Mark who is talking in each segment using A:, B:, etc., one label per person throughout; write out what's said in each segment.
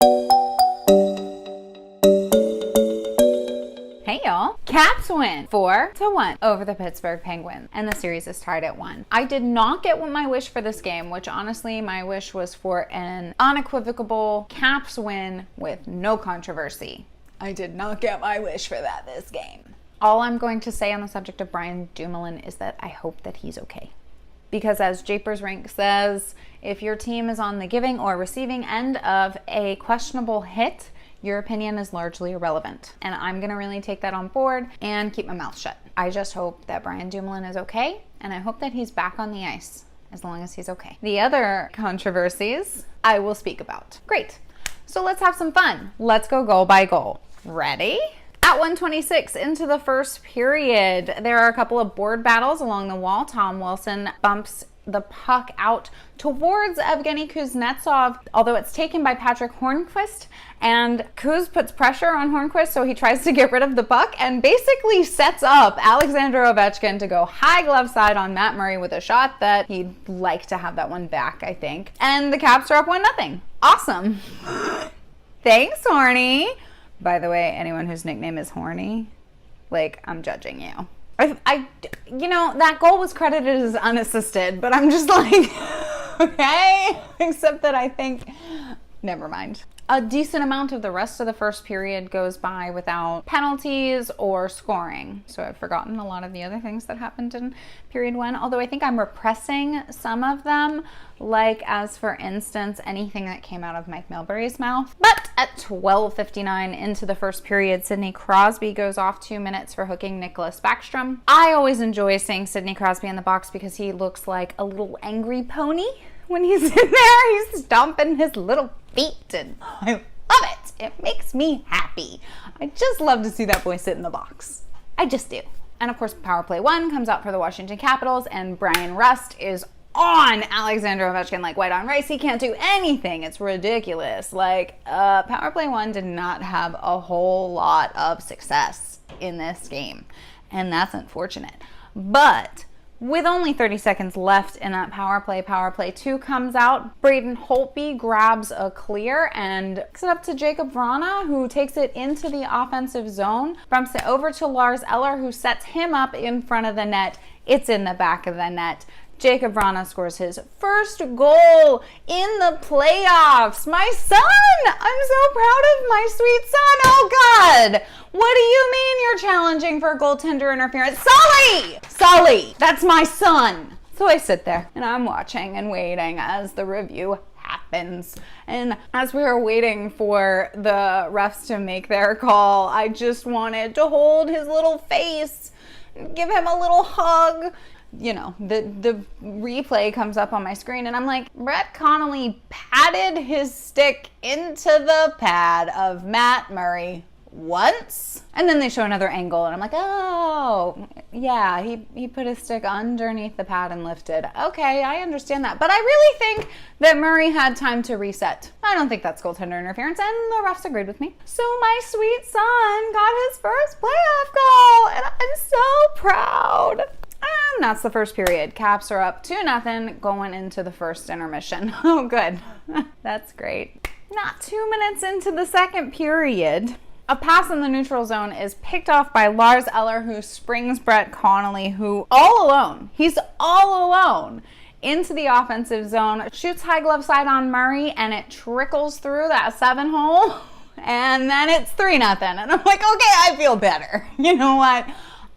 A: Hey y'all, Caps win 4-1 over the Pittsburgh Penguins, and the series is tied at 1. I did not get my wish for this game, which honestly my wish was for an unequivocal Caps win with no controversy. I did not get my wish for that this game. All I'm going to say on the subject of Brian Dumoulin is that I hope that he's okay. Because as Japers Rank says, if your team is on the giving or receiving end of a questionable hit, your opinion is largely irrelevant. And I'm gonna really take that on board and keep my mouth shut. I just hope that Brian Dumoulin is okay, and I hope that he's back on the ice as long as he's okay. The other controversies I will speak about. Great, so let's have some fun. Let's go goal by goal. Ready? At 1:26 into the first period, there are a couple of board battles along the wall. Tom Wilson bumps the puck out towards Evgeny Kuznetsov, although it's taken by Patrick Hornquist, and Kuz puts pressure on Hornquist, so he tries to get rid of the puck and basically sets up Alexander Ovechkin to go high glove side on Matt Murray with a shot that he'd like to have that one back, I think. And the Caps are up 1-0. Awesome. Thanks, Horny. By the way, anyone whose nickname is Horny, like, I'm judging you. You know, that goal was credited as unassisted, but I'm just like, okay? Except that I think, never mind. A decent amount of the rest of the first period goes by without penalties or scoring. So I've forgotten a lot of the other things that happened in period 1, although I think I'm repressing some of them, like as for instance, anything that came out of Mike Milbury's mouth. But at 12:59 into the first period, Sidney Crosby goes off 2 minutes for hooking Nicholas Backstrom. I always enjoy seeing Sidney Crosby in the box because he looks like a little angry pony. When he's in there, he's stomping his little feet, and I love it. It makes me happy. I just love to see that boy sit in the box. I just do. And of course, power play 1 comes out for the Washington Capitals, and Brian Rust is on Alexander Ovechkin like white on rice. He can't do anything. It's ridiculous. Like, power play 1 did not have a whole lot of success in this game, and that's unfortunate. But with only 30 seconds left in that power play 2 comes out. Braden Holtby grabs a clear and kicks it up to Jacob Vrana, who takes it into the offensive zone, bumps it over to Lars Eller, who sets him up in front of the net. It's in the back of the net. Jacob Vrana scores his first goal in the playoffs. My son! I'm so proud of my sweet son. Oh, God! What do you mean you're challenging for goaltender interference? Sully! That's my son! So I sit there, and I'm watching and waiting as the review happens. And as we were waiting for the refs to make their call, I just wanted to hold his little face, give him a little hug. You know, the replay comes up on my screen, and I'm like, Brett Connolly patted his stick into the pad of Matt Murray once. And then they show another angle, and I'm like, oh, yeah, he put his stick underneath the pad and lifted. Okay, I understand that. But I really think that Murray had time to reset. I don't think that's goaltender interference, and the refs agreed with me. So my sweet son got his first playoff goal, and I'm so proud. And that's the first period. Caps are up 2-0 going into the first intermission. Oh, good. That's great. Not 2 minutes into the second period, a pass in the neutral zone is picked off by Lars Eller, who springs Brett Connolly, who he's all alone, into the offensive zone, shoots high glove side on Murray, and it trickles through that 7-hole, and then it's 3-0. And I'm like, okay, I feel better. You know what?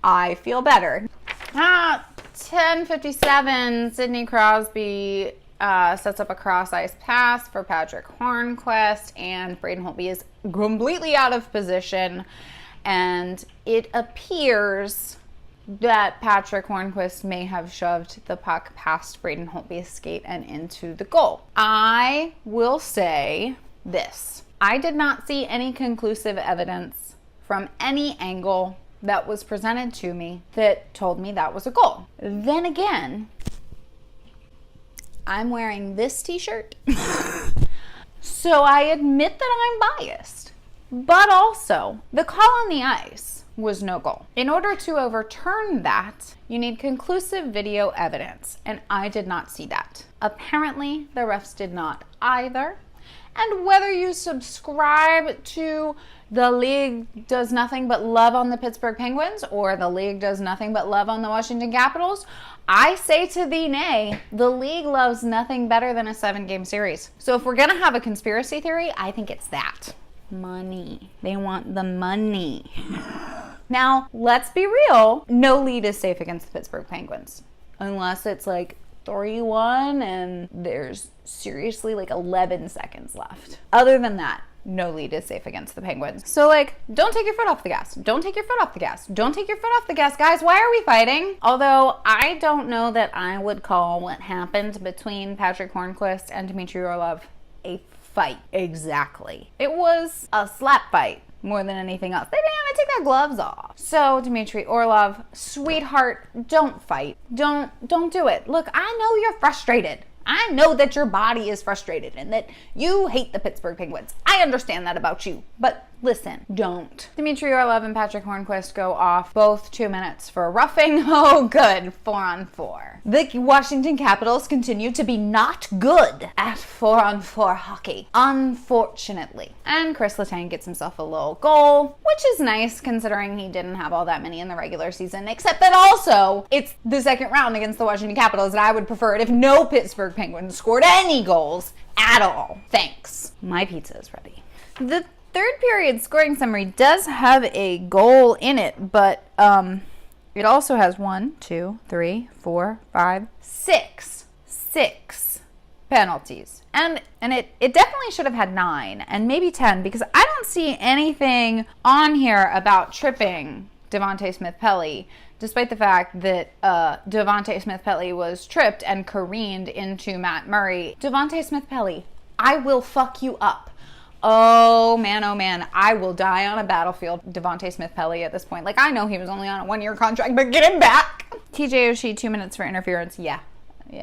A: I feel better. 10:57, Sidney Crosby sets up a cross-ice pass for Patrick Hornquist, and Braden Holtby is completely out of position, and it appears that Patrick Hornquist may have shoved the puck past Braden Holtby's skate and into the goal. I will say this. I did not see any conclusive evidence from any angle that was presented to me that told me that was a goal. Then again, I'm wearing this t-shirt, so I admit that I'm biased. But also, the call on the ice was no goal. In order to overturn that, you need conclusive video evidence, and I did not see that. Apparently, the refs did not either. And whether you subscribe to the league does nothing but love on the Pittsburgh Penguins or the league does nothing but love on the Washington Capitals, I say to thee nay, the league loves nothing better than a 7-game series. So if we're going to have a conspiracy theory, I think it's that. Money. They want the money. Now, let's be real. No lead is safe against the Pittsburgh Penguins. Unless it's like 3-1 and there's seriously like 11 seconds left. Other than that, no lead is safe against the Penguins. So like, don't take your foot off the gas. Don't take your foot off the gas. Don't take your foot off the gas, guys. Why are we fighting? Although I don't know that I would call what happened between Patrick Hornquist and Dmitry Orlov a fight. Exactly. It was a slap fight more than anything else. They didn't even take their gloves off. So Dmitry Orlov, sweetheart, don't fight. Don't do it. Look, I know you're frustrated. I know that your body is frustrated and that you hate the Pittsburgh Penguins. I understand that about you, but listen, don't. Dmitry Orlov and Patrick Hornquist go off both 2 minutes for roughing. Oh, good, 4-on-4. The Washington Capitals continue to be not good at 4-on-4 hockey, unfortunately. And Chris Letang gets himself a little goal, which is nice considering he didn't have all that many in the regular season, except that also it's the second round against the Washington Capitals, and I would prefer it if no Pittsburgh Penguins scored any goals at all. Thanks. My pizza is ready. The third period scoring summary does have a goal in it, but it also has 6 penalties. And it definitely should have had 9 and maybe 10 because I don't see anything on here about tripping Devontae Smith-Pelly, despite the fact that Devontae Smith-Pelly was tripped and careened into Matt Murray. Devontae Smith-Pelly, I will fuck you up. Oh man, I will die on a battlefield, Devontae Smith-Pelly at this point. Like, I know he was only on a 1-year contract, but get him back. TJ Oshie, 2 minutes for interference. Yeah,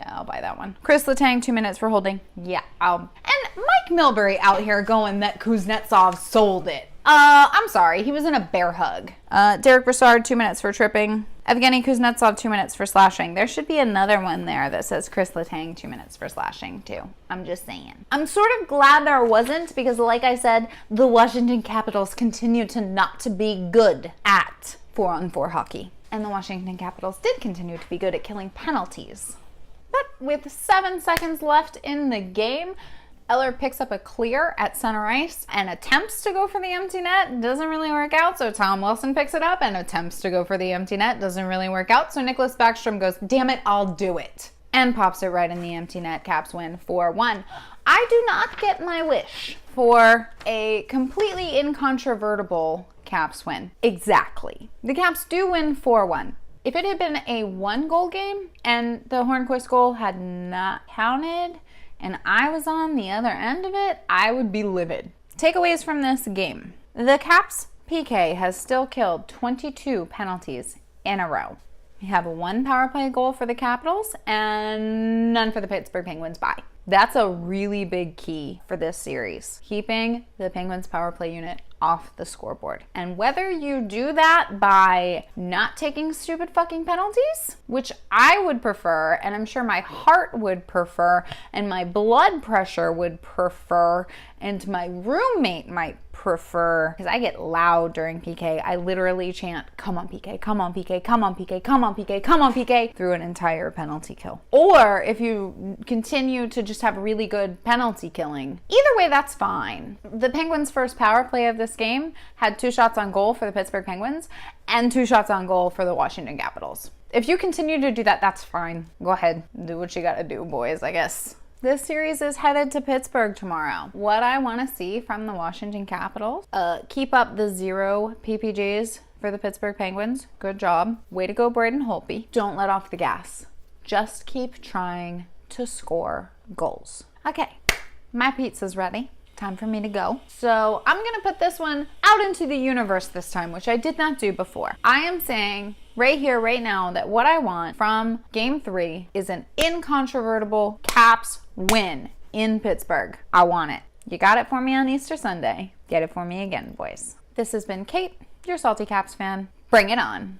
A: I'll buy that one. Chris Letang, 2 minutes for holding. Yeah, and Mike Milbury out here going that Kuznetsov sold it. I'm sorry, he was in a bear hug. Derek Brassard, 2 minutes for tripping. Evgeny Kuznetsov, 2 minutes for slashing. There should be another one there that says Chris Letang, 2 minutes for slashing, too. I'm just saying. I'm sort of glad there wasn't because, like I said, the Washington Capitals continue to not to be good at 4-on-4 hockey. And the Washington Capitals did continue to be good at killing penalties. But with 7 seconds left in the game, Eller picks up a clear at center ice and attempts to go for the empty net. Doesn't really work out, so Tom Wilson picks it up and attempts to go for the empty net. Doesn't really work out, so Nicholas Backstrom goes, damn it, I'll do it. And pops it right in the empty net. Caps win 4-1. I do not get my wish for a completely incontrovertible Caps win. Exactly. The Caps do win 4-1. If it had been a 1-goal game and the Hornquist goal had not counted, and I was on the other end of it, I would be livid. Takeaways from this game. The Caps PK has still killed 22 penalties in a row. We have a 1 power play goal for the Capitals and none for the Pittsburgh Penguins. Bye. That's a really big key for this series. Keeping the Penguins power play unit off the scoreboard. And whether you do that by not taking stupid fucking penalties, which I would prefer, and I'm sure my heart would prefer, and my blood pressure would prefer, and my roommate might prefer, because I get loud during PK. I literally chant, come on PK, come on PK, come on PK, come on PK, come on PK, through an entire penalty kill. Or if you continue to just have really good penalty killing, either way, that's fine. The Penguins' first power play of this game had 2 shots on goal for the Pittsburgh Penguins and 2 shots on goal for the Washington Capitals. If you continue to do that, that's fine. Go ahead, do what you gotta do, boys, I guess. This series is headed to Pittsburgh tomorrow. What I want to see from the Washington Capitals, keep up the 0 PPGs for the Pittsburgh Penguins. Good job. Way to go, Braden Holtby. Don't let off the gas. Just keep trying to score goals. Okay, my pizza's ready. Time for me to go. So I'm going to put this one out into the universe this time, which I did not do before. I am saying right here, right now, that what I want from Game 3 is an incontrovertible Caps win in Pittsburgh. I want it. You got it for me on Easter Sunday. Get it for me again, boys. This has been Kate, your Salty Caps fan. Bring it on.